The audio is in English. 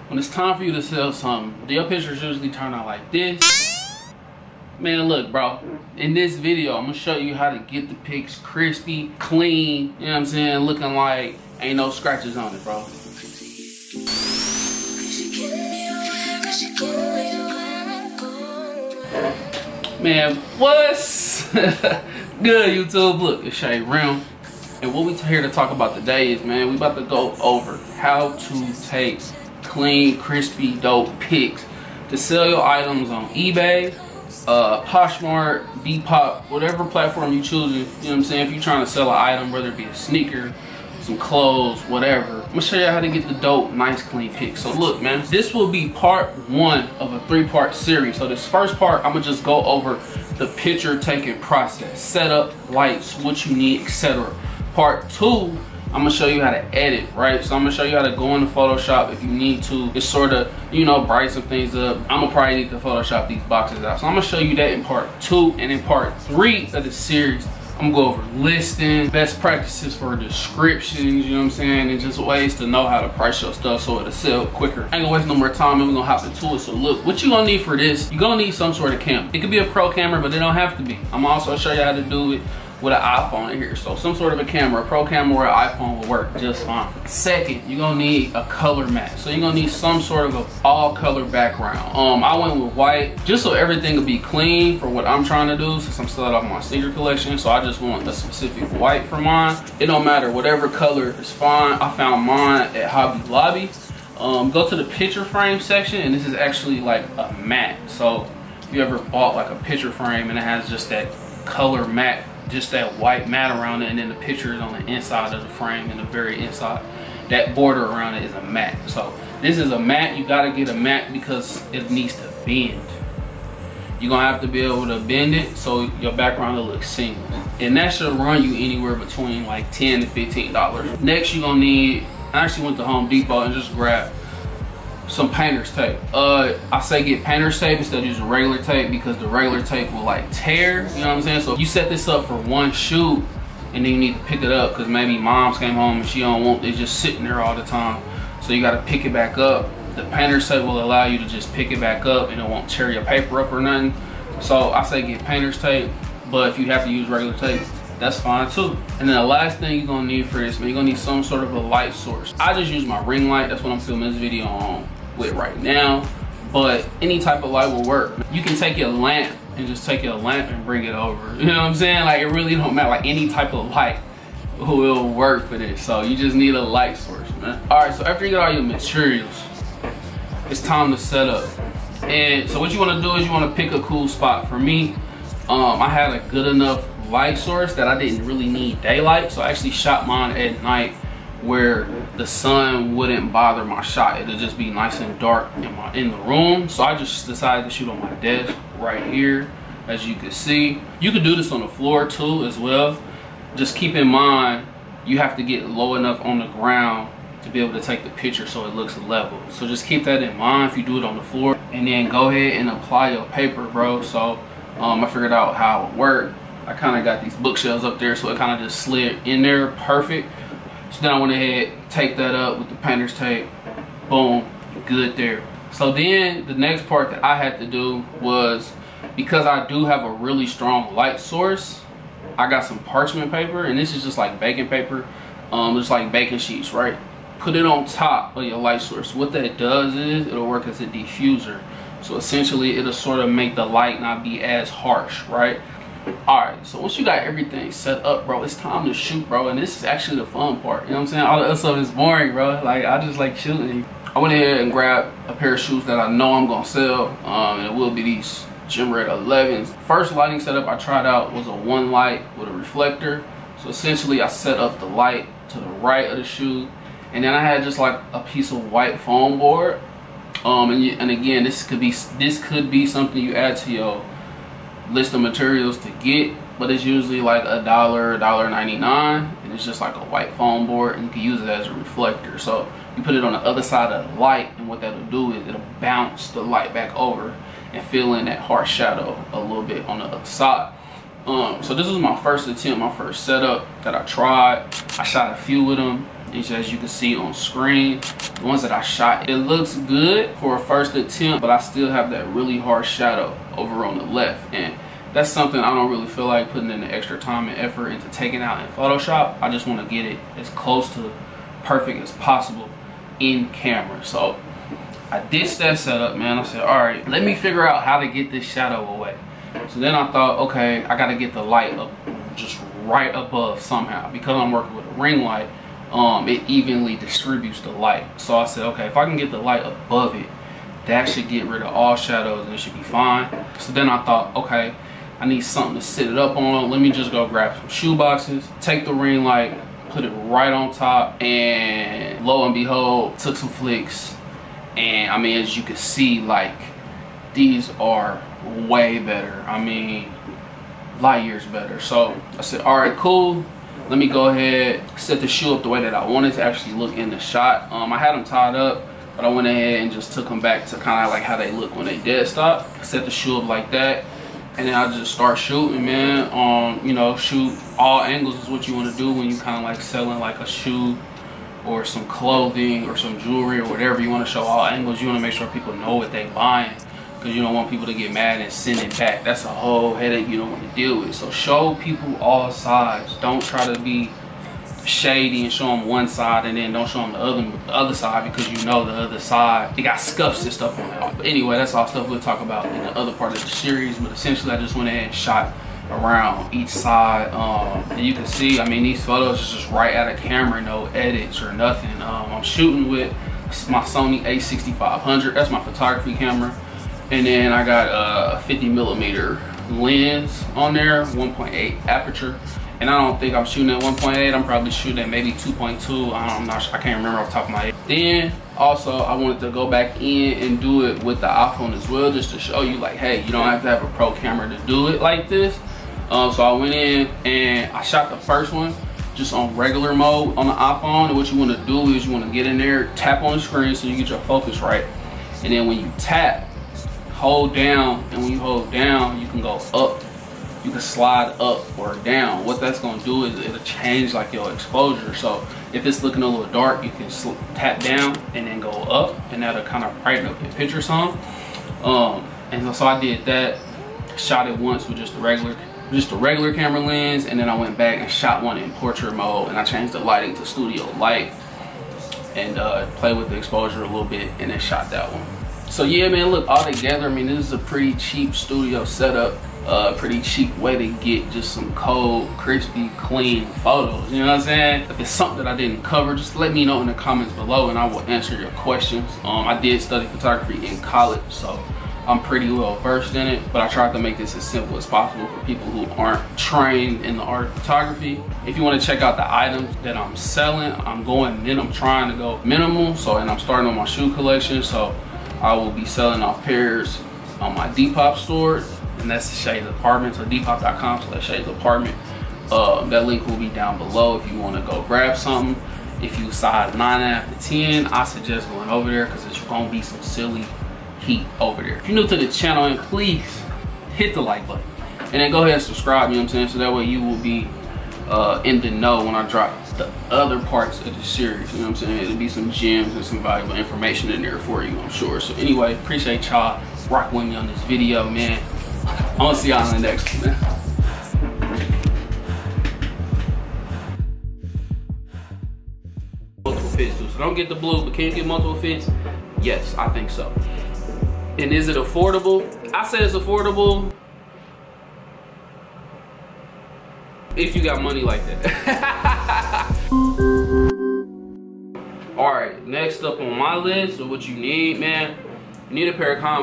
when it's time for you to sell something, your pictures usually turn out like this. Man, look, bro, in this video, I'm gonna show you how to get the pics crispy, clean, you know what I'm saying, looking like ain't no scratches on it, bro. Man, what's good, YouTube? Look, it's Shea, Rhim. And what we here to talk about today is, man, we about to go over how to take clean, crispy, dope pics to sell your items on eBay, Poshmark, Depop, whatever platform you choose. You know what I'm saying? If you're trying to sell an item, whether it be a sneaker, some clothes, whatever, I'm gonna show you how to get the dope, nice, clean pics. So look, man, this will be part one of a 3-part series. So this first part, I'm gonna just go over the picture taking process, setup, lights, what you need, etc. Part two, I'm gonna show you how to edit, right? So I'm gonna show you how to go into Photoshop if you need to. It's sort of, you know, brighten some things up. I'm gonna probably need to Photoshop these boxes out. So I'm gonna show you that in part two. And in part three of the series, I'm gonna go over listing, best practices for descriptions, you know what I'm saying? And just ways to know how to price your stuff so it'll sell quicker. I ain't gonna waste no more time and we're gonna hop into it. So look, what you gonna need for this, you're gonna need some sort of camera. It could be a pro camera, but it don't have to be. I'm gonna also show you how to do it with an iPhone in here. So some sort of a camera, a pro camera or an iPhone will work just fine. Second, you're gonna need a color match. So you're gonna need some sort of a all color background. I went with white just so everything will be clean for what I'm trying to do, since I'm still off my sneaker collection. So I just want a specific white for mine. It don't matter, whatever color is fine. I found mine at Hobby Lobby. Go to the picture frame section, and this is actually like a matte. So if you ever bought like a picture frame and it has just that color matte, just that white mat around it, and then the picture is on the inside of the frame, and the very inside, that border around it is a mat. So this is a mat. You gotta get a mat because it needs to bend. You're gonna have to be able to bend it so your background will look seamless, and that should run you anywhere between like $10 to $15. Next, you're gonna need, I actually went to Home Depot and just grabbed some painter's tape. I say get painter's tape instead of using regular tape because the regular tape will like tear, you know what I'm saying? So if you set this up for one shoot and then you need to pick it up because maybe mom's came home and she don't want it just sitting there all the time, so you got to pick it back up. The painter's tape will allow you to just pick it back up and it won't tear your paper up or nothing. So I say get painter's tape, but if you have to use regular tape, that's fine too. And then the last thing you're gonna need for this, man, you're gonna need some sort of a light source. I just use my ring light. That's what I'm filming this video on with right now, but any type of light will work. You can take your lamp and just take your lamp and bring it over, you know what I'm saying? Like, it really don't matter. Like, any type of light will work for this. So you just need a light source, man. All right, so after you get all your materials, it's time to set up. And so what you want to do is you want to pick a cool spot. For me, I had a good enough light source that I didn't really need daylight, so I actually shot mine at night where the sun wouldn't bother my shot. It'll just be nice and dark in the room. So I just decided to shoot on my desk right here, as you can see. You could do this on the floor too as well. Just keep in mind you have to get low enough on the ground to be able to take the picture so it looks level. So just keep that in mind if you do it on the floor, and then go ahead and apply your paper, bro. So I figured out how it would work. I kind of got these bookshelves up there, so it kind of just slid in there perfect. So then I went ahead, taped that up with the painter's tape. Boom, good there. So then the next part that I had to do was, because I do have a really strong light source, I got some parchment paper, and this is just like baking paper, just like baking sheets, right? Put it on top of your light source. What that does is it'll work as a diffuser. So essentially it'll sort of make the light not be as harsh, right? Alright, so once you got everything set up, bro, it's time to shoot, bro. And this is actually the fun part, you know what I'm saying? All the other stuff is boring, bro. Like, I just like shooting. I went ahead and grabbed a pair of shoes that I know I'm gonna sell, and it will be these Gym Red 11s. First lighting setup I tried out was a one light with a reflector. So essentially I set up the light to the right of the shoe, and then I had just like a piece of white foam board. And again, this could be something you add to your list of materials to get, but it's usually like $1, $1.99, and it's just like a white foam board, and you can use it as a reflector. So you put it on the other side of the light, and what that'll do is it'll bounce the light back over and fill in that harsh shadow a little bit on the other side. So this was my first attempt, my first setup that I tried. I shot a few of them, as you can see on screen, the ones that I shot, it looks good for a first attempt, but I still have that really harsh shadow over on the left, and that's something I don't really feel like putting in the extra time and effort into taking out in Photoshop. I just want to get it as close to perfect as possible in camera. So I ditched that setup, man. I said, all right, let me figure out how to get this shadow away. So then I thought, okay, I got to get the light up just right above somehow. Because I'm working with a ring light, it evenly distributes the light. So I said, okay, if I can get the light above it, that should get rid of all shadows and it should be fine. So then I thought, okay, I need something to sit it up on. Let me just go grab some shoe boxes, take the ring light, put it right on top, and lo and behold, took some flicks. And I mean, as you can see, like, these are way better. I mean, light years better. So I said, all right, cool. Let me go ahead, set the shoe up the way that I wanted to actually look in the shot. I had them tied up, but I went ahead and just took them back to kind of like how they look when they dead stop. Set the shoe up like that. And then I just start shooting, man. You know, shoot all angles is what you want to do when you kind of like selling like a shoe or some clothing or some jewelry or whatever. You want to show all angles. You want to make sure people know what they buying, because you don't want people to get mad and send it back. That's a whole headache you don't want to deal with. So show people all sides. Don't try to be shady and show them one side and then don't show them the other side, because you know the other side, it got scuffs and stuff on it. But anyway, that's all stuff we'll talk about in the other part of the series. But essentially, I just went ahead and shot around each side, and you can see, I mean, these photos is just right out of camera, no edits or nothing. I'm shooting with my Sony a6500. That's my photography camera, and then I got a 50mm lens on there, 1.8 aperture. And I don't think I'm shooting at 1.8. I'm probably shooting at maybe 2.2. I'm not sure. I can't remember off the top of my head. Then also I wanted to go back in and do it with the iPhone as well, just to show you like, hey, you don't have to have a pro camera to do it like this. So I went in and I shot the first one just on regular mode on the iPhone. And what you want to do is you want to get in there, tap on the screen so you get your focus right. And then when you tap, hold down, and when you hold down, you can go up. You can slide up or down. What that's gonna do is it'll change like your exposure. So if it's looking a little dark, you can tap down and then go up, and that'll kind of brighten up your picture some. And so I did that. Shot it once with just a regular camera lens, and then I went back and shot one in portrait mode, and I changed the lighting to studio light and played with the exposure a little bit, and then shot that one. So yeah, man, look, all together, I mean, this is a pretty cheap studio setup. Pretty cheap way to get just some cold, crispy, clean photos. You know what I'm saying? If it's something that I didn't cover, just let me know in the comments below and I will answer your questions. I did study photography in college, so I'm pretty well versed in it, but I tried to make this as simple as possible for people who aren't trained in the art of photography. If you want to check out the items that I'm selling, I'm trying to go minimal. So, and I'm starting on my shoe collection, so I will be selling off pairs on my Depop store. And that's Shea's Apartment, so depop.com/Shea's Apartment. That link will be down below if you want to go grab something. If you size 9.5 to 10, I suggest going over there because it's gonna be some silly heat over there. If you're new to the channel, and please hit the like button and then go ahead and subscribe, you know what I'm saying, so that way you will be in the know when I drop the other parts of the series. You know what I'm saying? It'll be some gems and some valuable information in there for you, I'm sure. So anyway, appreciate y'all rocking with me on this video, man. I'm gonna see y'all in the next one, man. Multiple fits too, so don't get the blue, but can you get multiple fits? Yes, I think so. And is it affordable? I say it's affordable if you got money like that. All right, next up on my list of what you need, man, you need a pair of